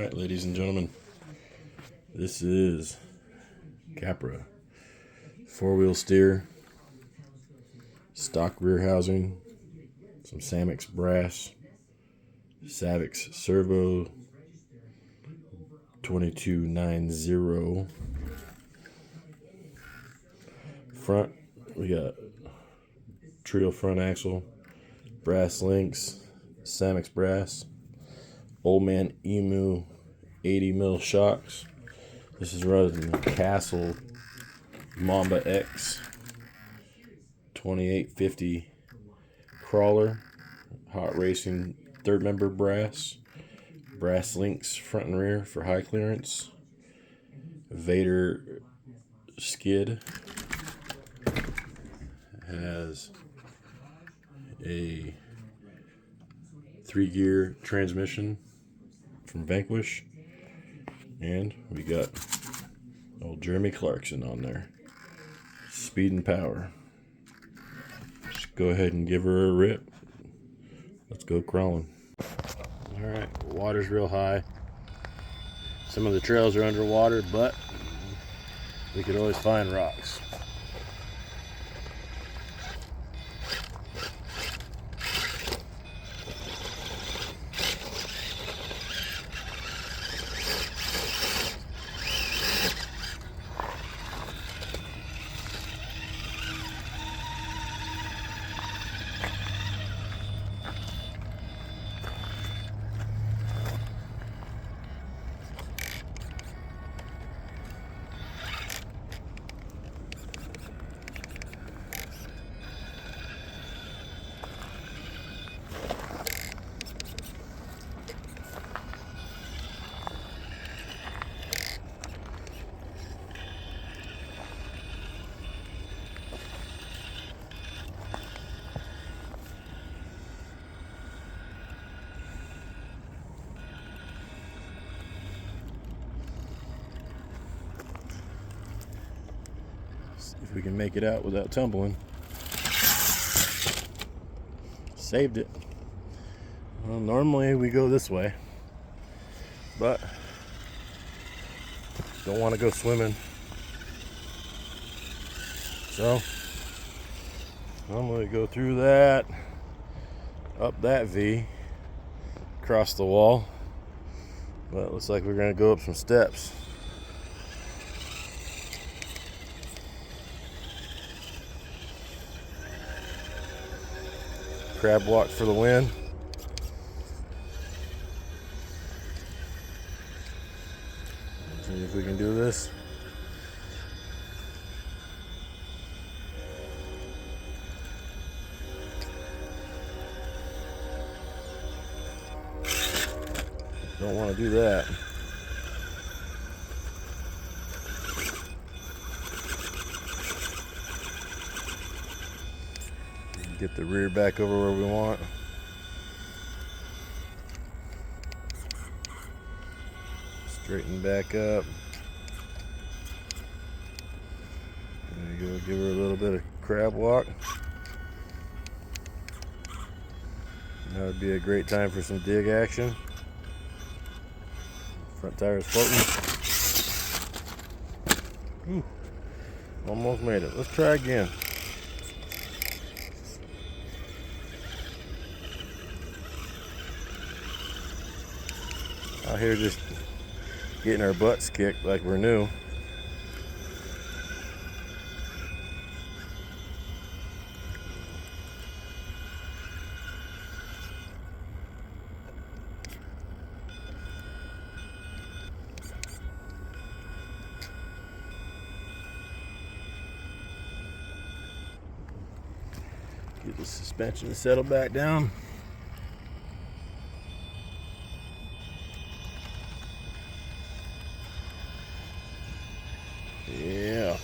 Alright, ladies and gentlemen, this is Capra 4-wheel steer, stock rear housing, some Samex brass, Savix servo 2290. Front, we got trio front axle, brass links, Samex brass, Old Man Emu 80 mil shocks. This is running Castle Mamba X 2850 crawler, hot racing third member brass links front and rear for high clearance, Vader skid, has a 3-gear transmission from Vanquish, and we got old Jeremy Clarkson on there. Speed and power. Just go ahead and give her a rip. Let's go crawling. Alright, water's real high. Some of the trails are underwater, but we could always find rocks. If we can make it out without tumbling. Saved it. Well, normally we go this way, but don't want to go swimming, so normally we go through that, up that V, across the wall, but it looks like we're going to go up some steps. Crab walk for the win. See if we can do this. Don't want to do that. Get the rear back over where we want. Straighten back up. There you go, give her a little bit of crab walk. That would be a great time for some dig action. Front tire is floating. Ooh, almost made it. Let's try again. Out here just getting our butts kicked like we're new. Get the suspension settled back down. Yeah,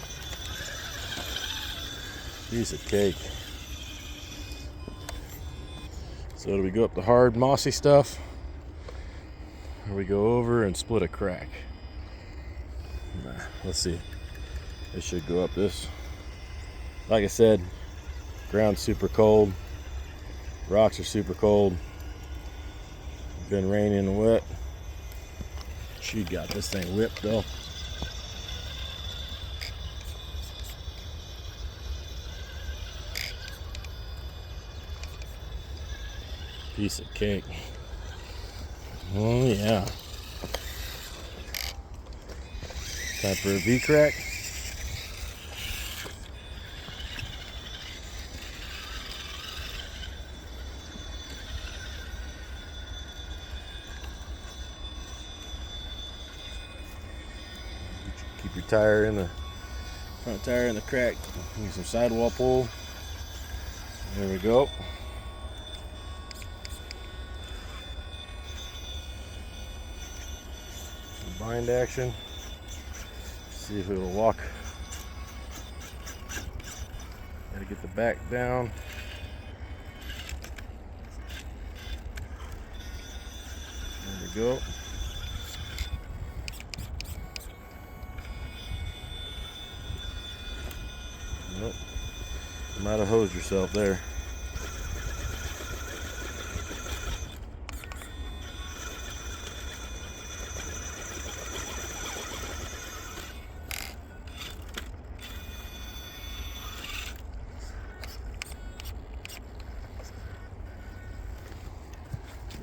piece of cake. So do we go up the hard mossy stuff, or we go over and split a crack? Let's see. It should go up this. Like I said, ground's super cold, rocks are super cold, been raining and wet. She got this thing whipped though. Piece of cake. Oh yeah. Time for a V-crack. Keep your tire in the front tire in the crack. Use some sidewall pull. There we go. Some bind action. See if it'll walk. Gotta get the back down. There we go. Nope. You might have hosed yourself there.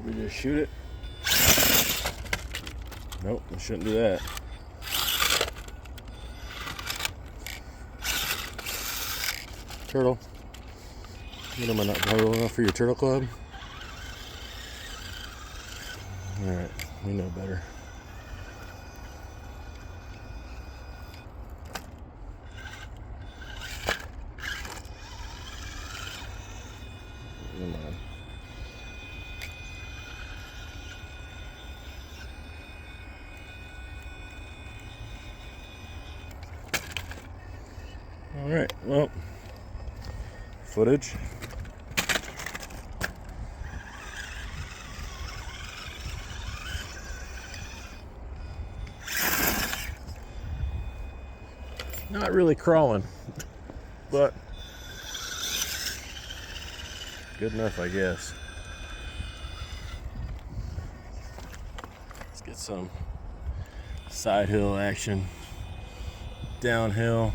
We just shoot it. Nope, we shouldn't do that. Turtle. What am I not going enough for your turtle club? Alright, we know better. Come on. Alright, well, footage. Not really crawling, but good enough, I guess. Let's get some side hill action, downhill.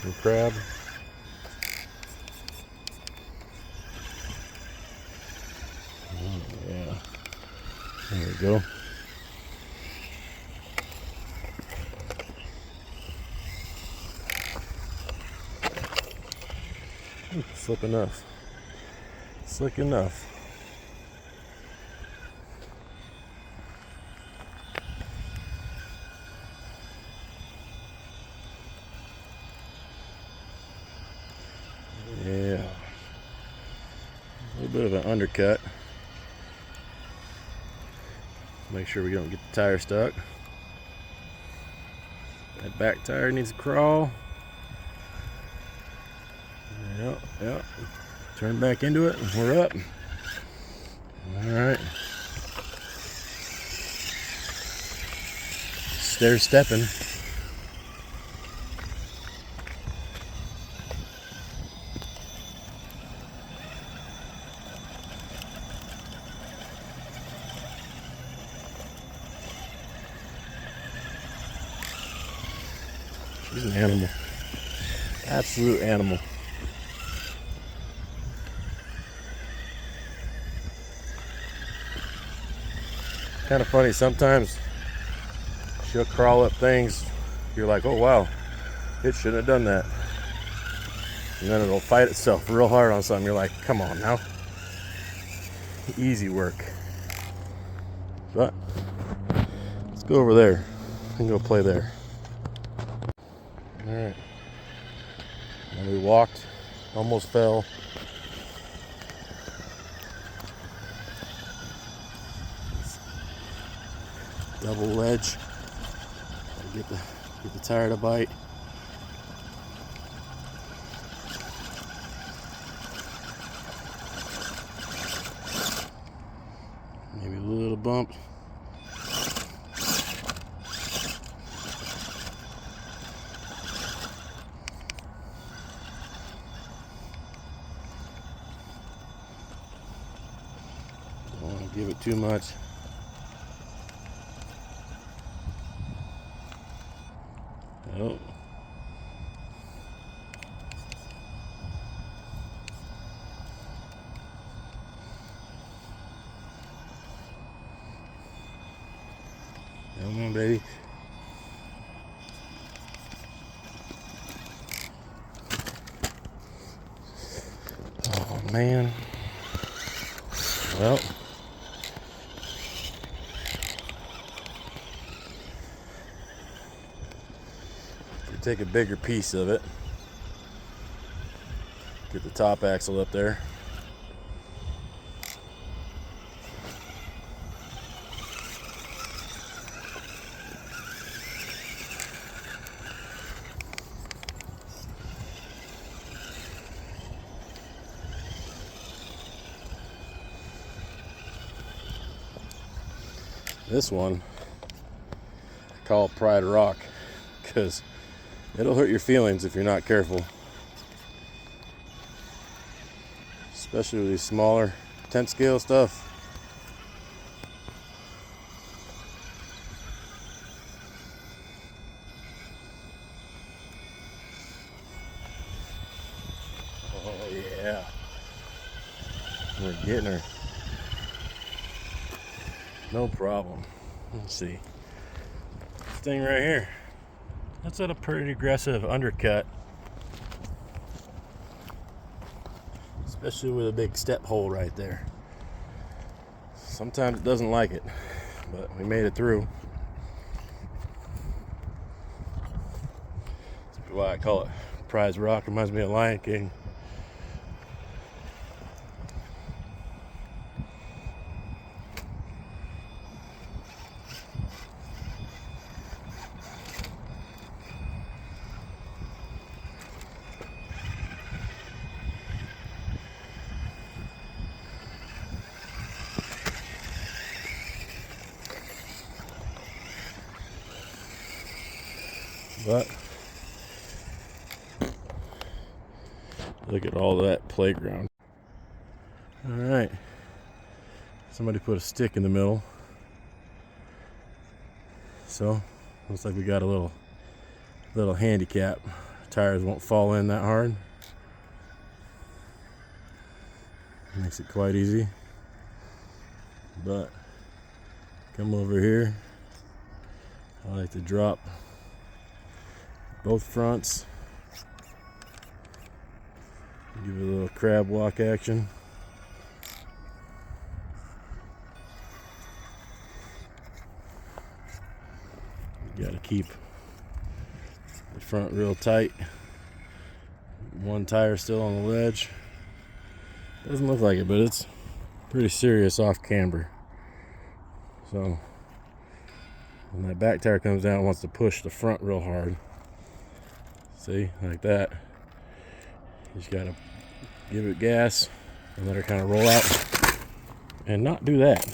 Some crab. Oh, yeah. There we go. Ooh, slick enough. Slick enough. Yeah, a little bit of an undercut. Make sure we don't get the tire stuck. That back tire needs to crawl. Yep. Turn back into it and we're up. Alright. Stair stepping. She's an animal. Absolute animal. Kind of funny, sometimes she'll crawl up things. You're like, oh wow, it shouldn't have done that. And then it'll fight itself real hard on something. You're like, come on now. Easy work. But let's go over there and go play there. Alright. And we walked, almost fell. Double ledge. Get the tire to bite. Maybe a little bump. Don't want to give it too much. Oh. Come on, baby. Oh, man. Well. Take a bigger piece of it. Get the top axle up there. This one I call Pride Rock because it'll hurt your feelings if you're not careful. Especially with these smaller 10 scale stuff. Oh yeah. We're getting her. No problem. Let's see. This thing right here. That's at a pretty aggressive undercut. Especially with a big step hole right there. Sometimes it doesn't like it, but we made it through. That's why I call it Prize Rock. Reminds me of Lion King. But look at all that playground. All right, somebody put a stick in the middle, so looks like we got a little handicap. Tires won't fall in that hard. Makes it quite easy. But come over here. I like to drop both fronts. Give it a little crab walk action. You gotta keep the front real tight. One tire still on the ledge. Doesn't look like it, but it's pretty serious off camber. So when that back tire comes down, it wants to push the front real hard. See, like that. You just gotta give it gas and let her kind of roll out and not do that.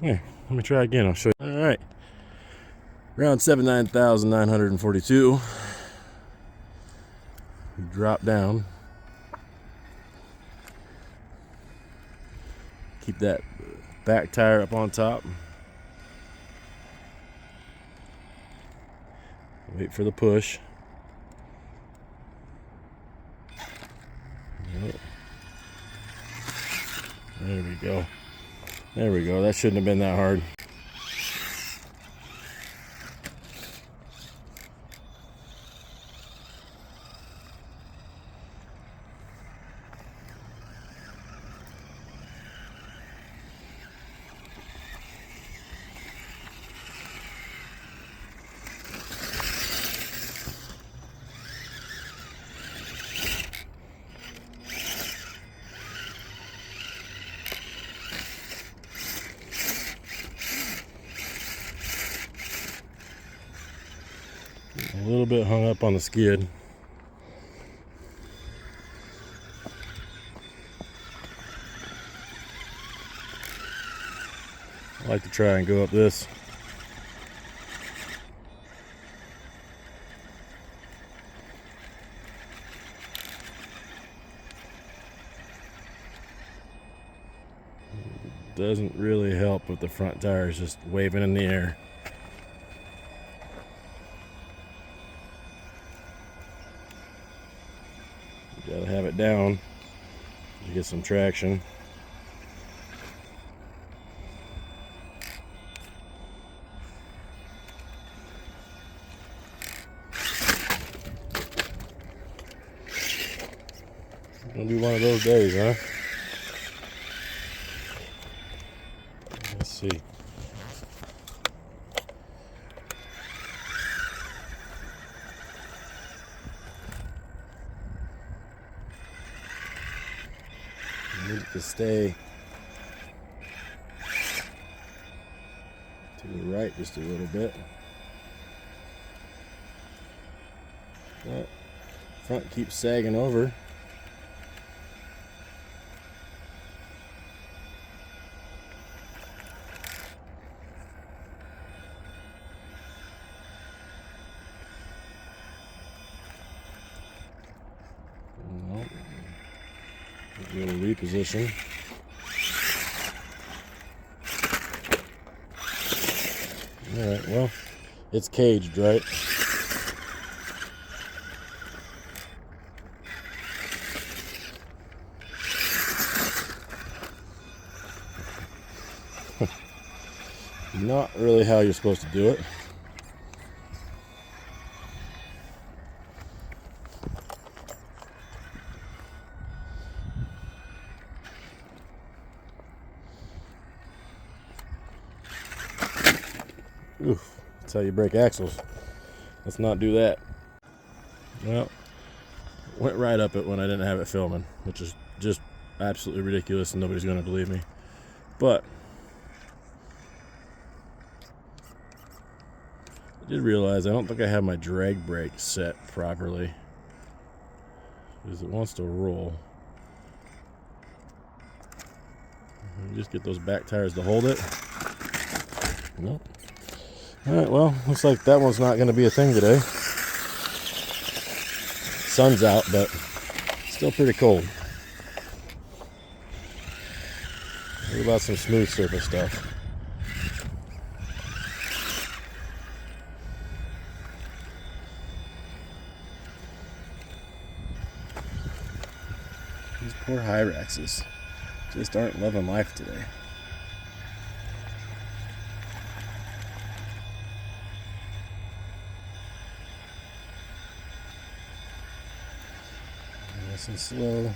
Here, let me try again. I'll show you. All right, around 79,942. Drop down. Keep that back tire up on top. Wait for the push. There we go. There we go. That shouldn't have been that hard. A little bit hung up on the skid. I like to try and go up this. Doesn't really help with the front tires just waving in the air. You gotta have it down to get some traction. Gonna be one of those days, huh? Let's see. I need it to stay to the right just a little bit. That front keeps sagging over. Nope. A little reposition. Alright, well, it's caged, right? Not really how you're supposed to do it. Oof, that's how you break axles. Let's not do that. Well, went right up it when I didn't have it filming, which is just absolutely ridiculous and nobody's going to believe me. But I did realize I don't think I have my drag brake set properly because it wants to roll. Just get those back tires to hold it. Nope. Alright, well, looks like that one's not going to be a thing today. Sun's out, but still pretty cold. What about some smooth surface stuff? These poor Hyraxes just aren't loving life today. Nice and slow.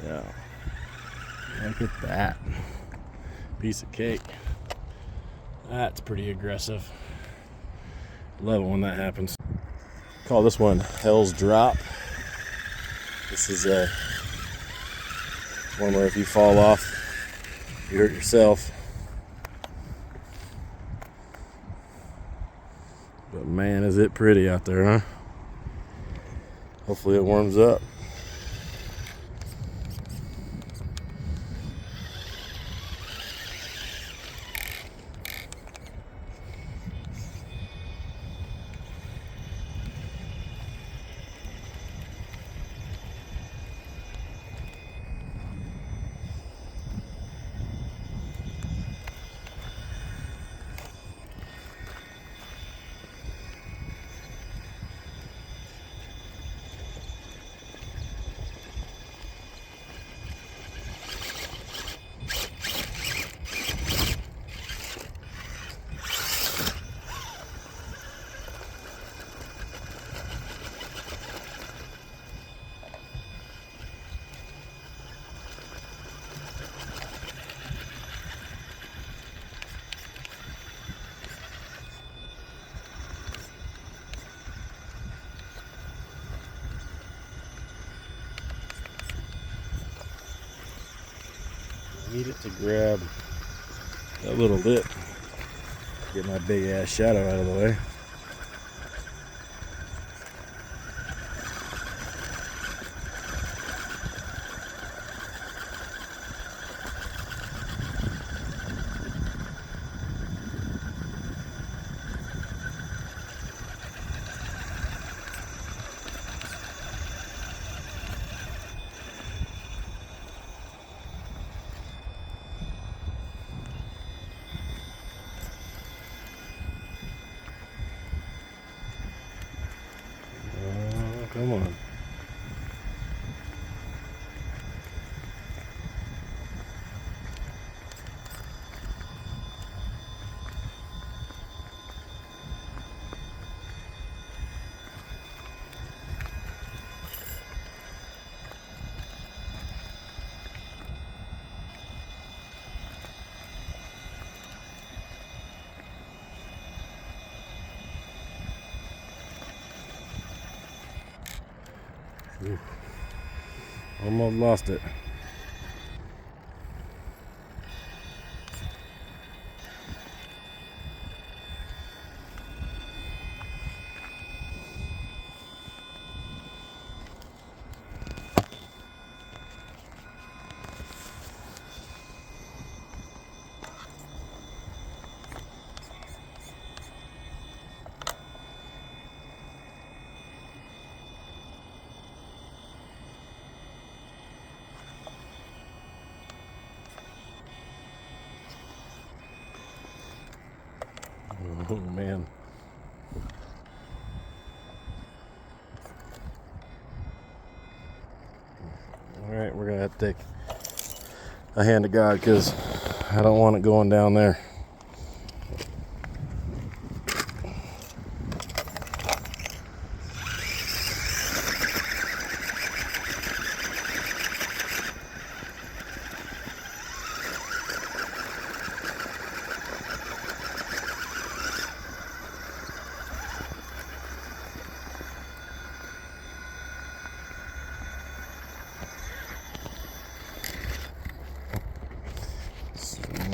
Yeah. Look at that. Piece of cake. That's pretty aggressive. Love it when that happens. Call this one Hell's Drop. This is one where if you fall off, you hurt yourself. But man, is it pretty out there, huh? Hopefully it warms up. needed to grab that little lip. Get my big ass shadow out of the way. Come on. Ooh. Almost lost it. Oh man. Alright, we're gonna have to take a hand to God because I don't want it going down there.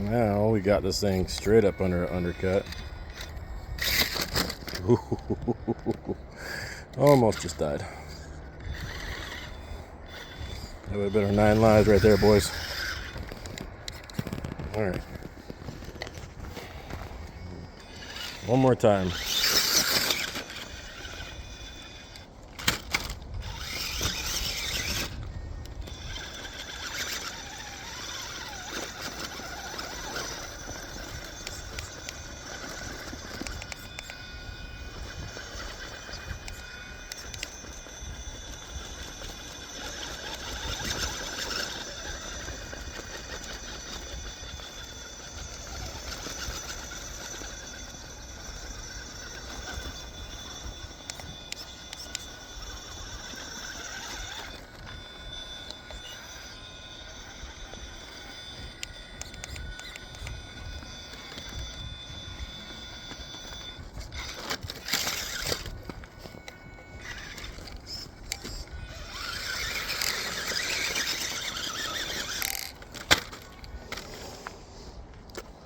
Now we got this thing straight up under an undercut. Almost just died. That would have been our 9 lives right there, boys. Alright. One more time.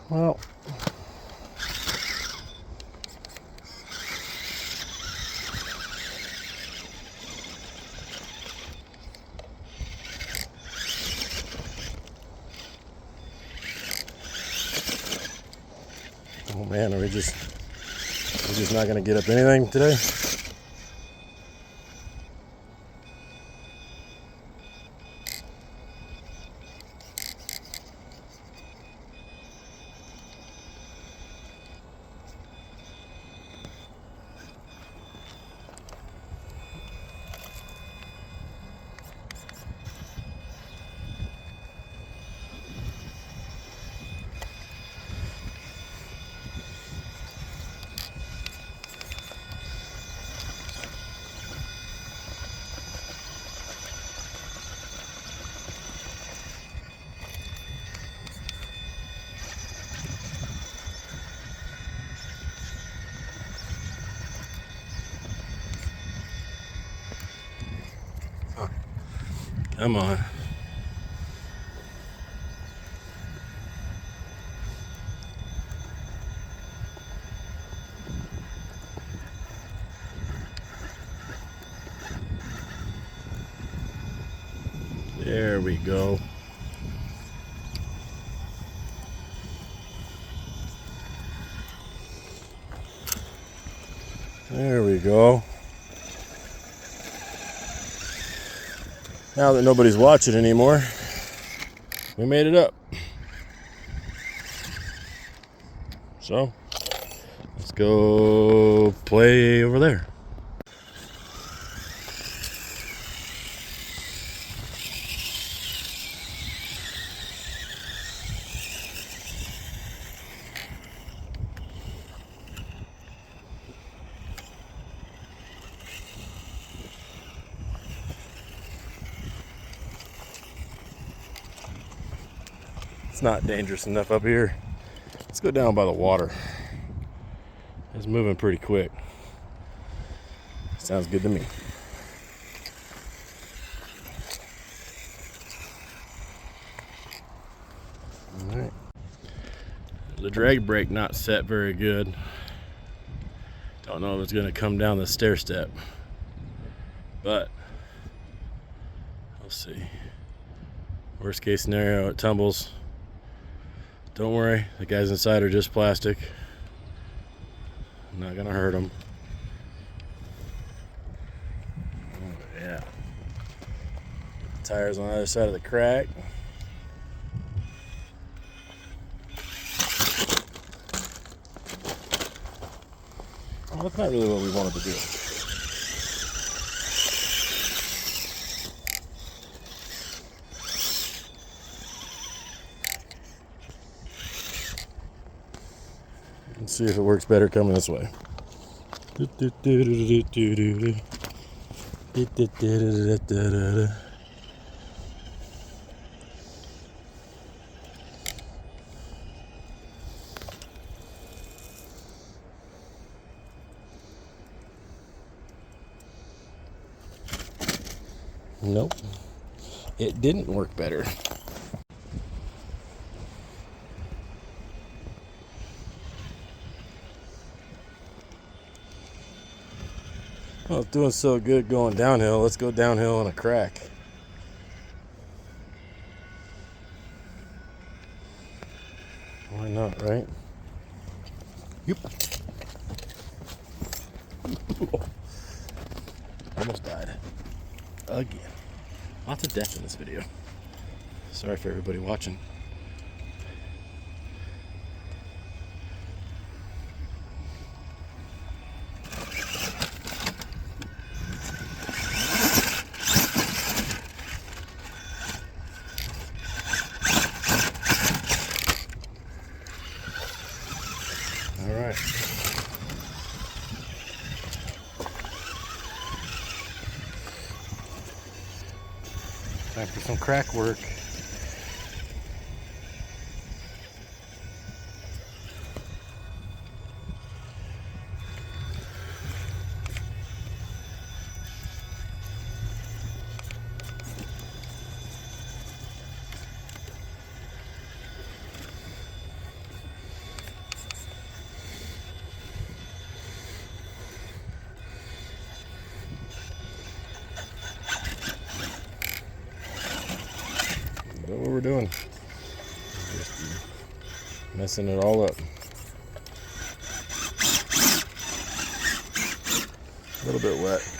Well, oh man, we're just not gonna get up anything today? Come on. There we go. There we go. Now that nobody's watching anymore, we made it up. So, let's go play over there. It's not dangerous enough up here. Let's go down by the water. It's moving pretty quick. Sounds good to me. All right. The drag brake not set very good. Don't know if it's going to come down the stair step, but we'll see. Worst case scenario, it tumbles. Don't worry, the guys inside are just plastic. I'm not gonna hurt them. Oh, yeah. Tires on the other side of the crack. Well, that's not really what we wanted to do. Let's see if it works better coming this way. Nope, it didn't work better. Well, it's doing so good going downhill. Let's go downhill on a crack. Why not, right? Yep. Almost died. Again. Lots of death in this video. Sorry for everybody watching. All right. Time for some crack work. That's what we're doing. Just messing it all up. A little bit wet.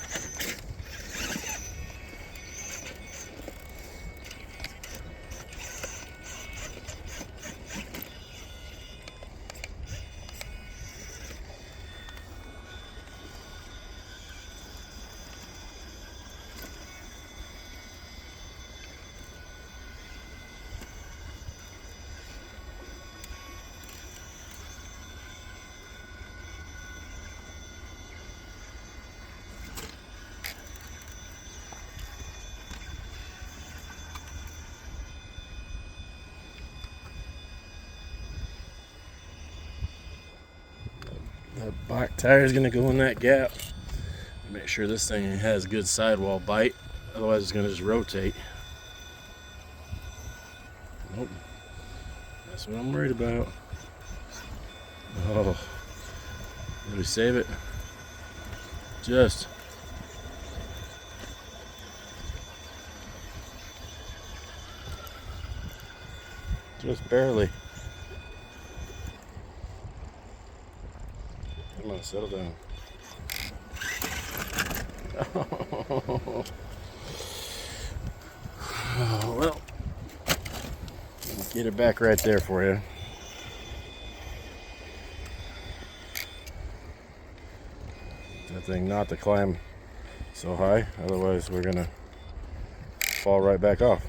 The back tire is going to go in that gap. Make sure this thing has good sidewall bite, otherwise it's going to just rotate. Nope. That's what I'm worried about. Oh, did we save it? Just. Just barely. Come on, settle down. Oh, well, get it back right there for you. That thing not to climb so high, otherwise we're gonna fall right back off.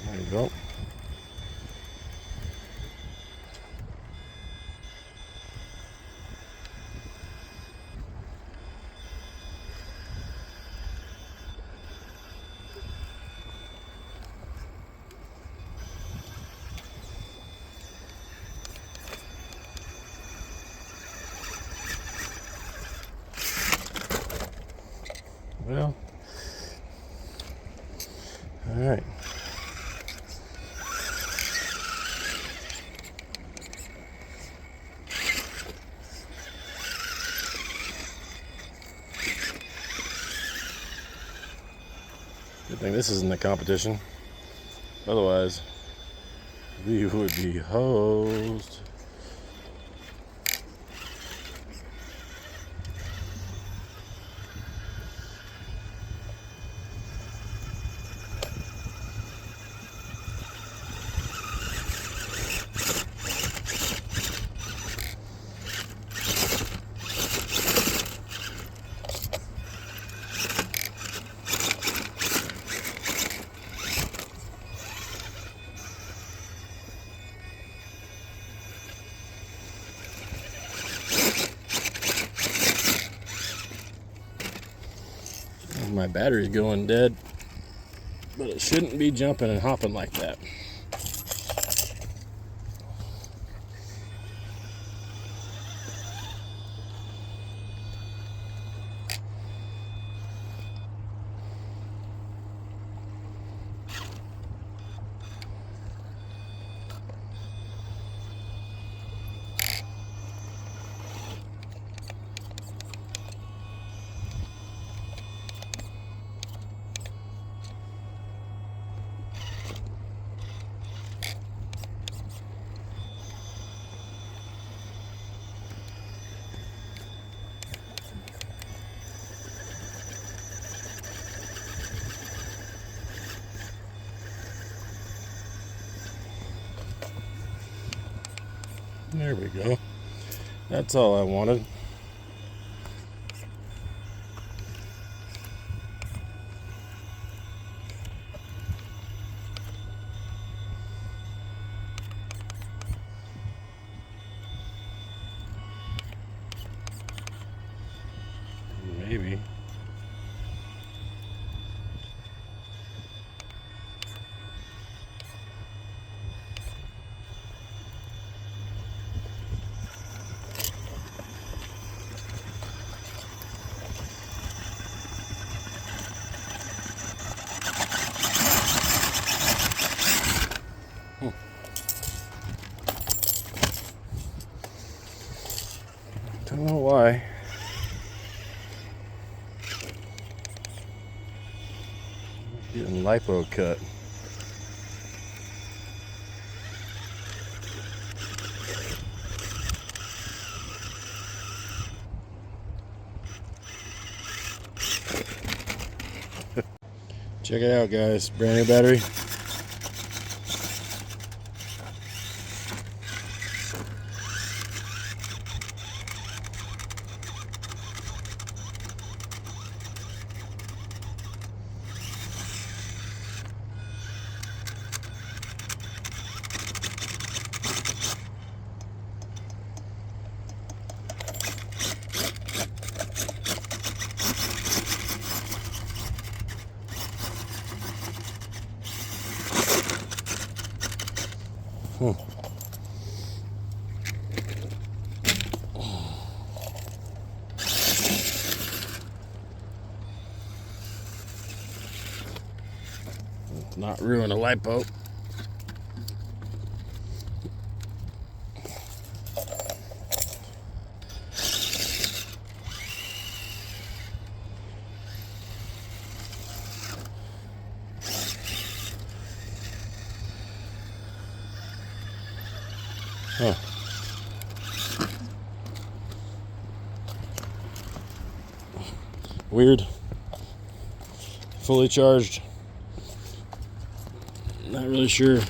There you go. Well, all right. Good thing this isn't a competition. Otherwise, we would be hosed. My battery's going dead, but it shouldn't be jumping and hopping like that. There we go. That's all I wanted. Maybe. Don't know why. Getting lipo cut. Check it out, guys. Brand new battery. Not ruin a lipo. Huh. Weird. Fully charged. Not really sure.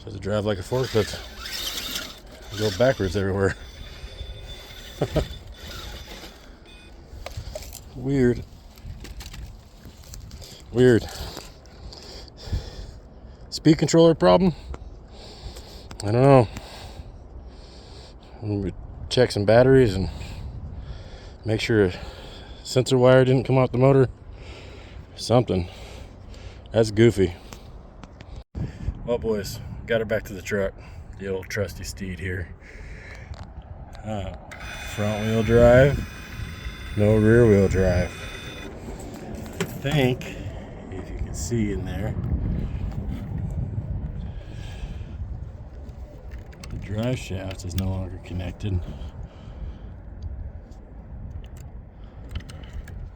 Has to drive like a forklift. Go backwards everywhere. Weird. Weird. Speed controller problem? I don't know. We check some batteries and make sure a sensor wire didn't come off the motor. Something. That's goofy. Well, boys, got her back to the truck. The old trusty steed here. Front wheel drive, no rear wheel drive. I think, if you can see in there, the drive shaft is no longer connected.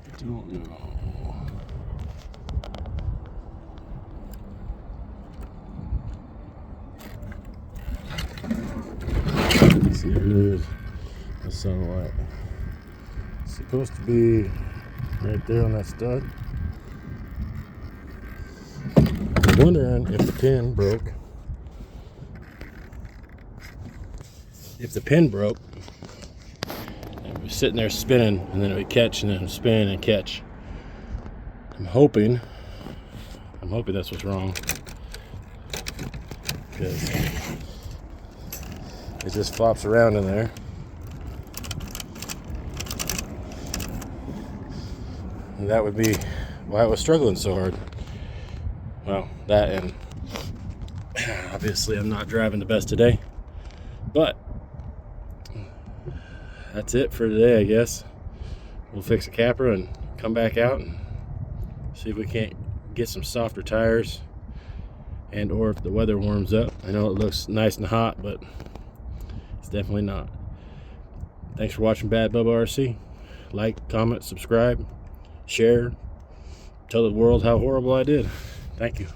I don't know. See, here's the sunlight. It's supposed to be right there on that stud. I'm wondering if the pin broke. If the pin broke, it was sitting there spinning, and then it would catch, and then it would spin and catch. I'm hoping that's what's wrong, because it just flops around in there. And that would be why it was struggling so hard. Well, that, and obviously I'm not driving the best today. But that's it for today, I guess. We'll fix a capper and come back out and see if we can't get some softer tires, and or if the weather warms up. I know it looks nice and hot, but it's definitely not. Thanks for watching Bad Bubba RC. Like, comment, subscribe, share, tell the world how horrible I did. Thank you.